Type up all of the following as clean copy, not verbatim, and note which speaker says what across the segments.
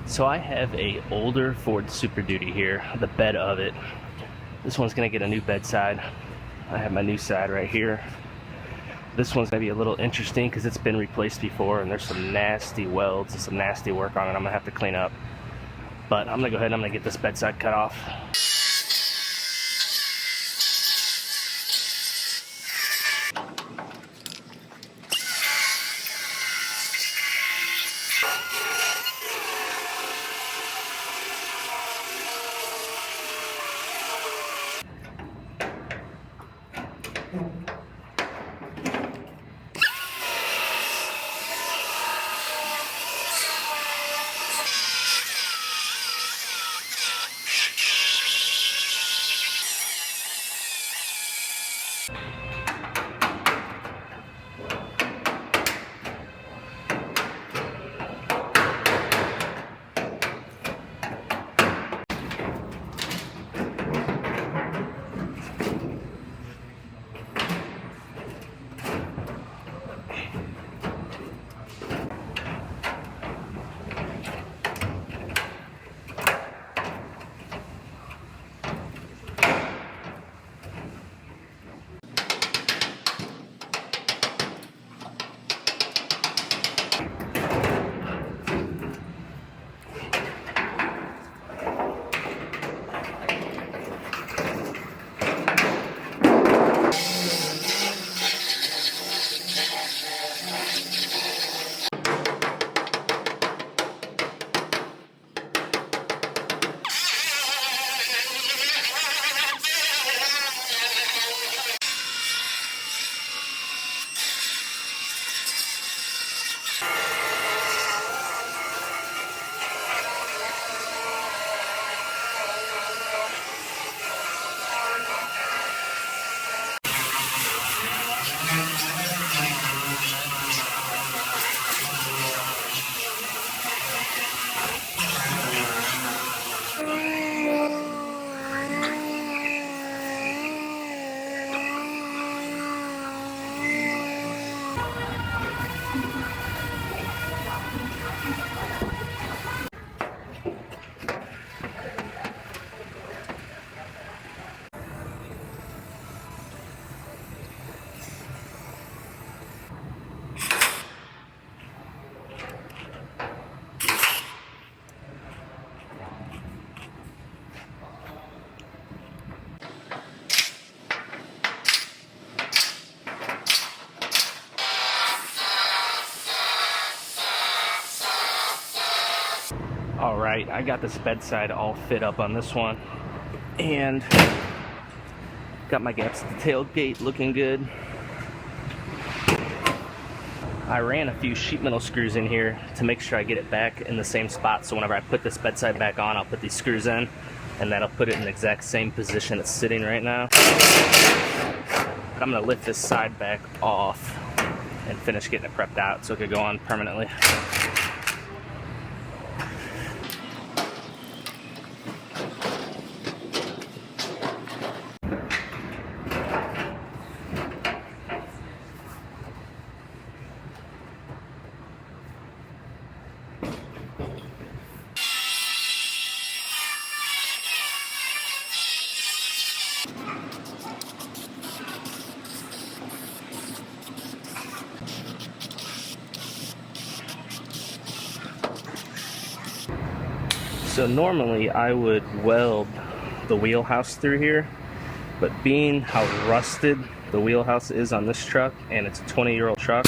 Speaker 1: So I have a older Ford Superduty here, the bed of it. This one's gonna get a new bedside. I have my new side right here. This one's gonna be a little interesting because it's been replaced before and there's some nasty welds and some nasty work on it I'm gonna have to clean up. But I'm gonna go ahead and I'm gonna get this bedside cut off. Alright, I got this bedside all fit up on this one and got my gaps at the tailgate looking good. I ran a few sheet metal screws in here to make sure I get it back in the same spot, so whenever I put this bedside back on, I'll put these screws in and that'll put it in the exact same position it's sitting right now. But I'm going to lift this side back off and finish getting it prepped out so it could go on permanently. So normally I would weld the wheelhouse through here, but being how rusted the wheelhouse is on this truck, and it's a 20-year-old truck,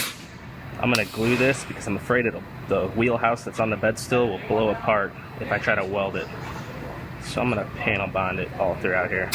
Speaker 1: I'm going to glue this because I'm afraid the wheelhouse that's on the bed still will blow apart if I try to weld it. So I'm going to panel bond it all throughout here.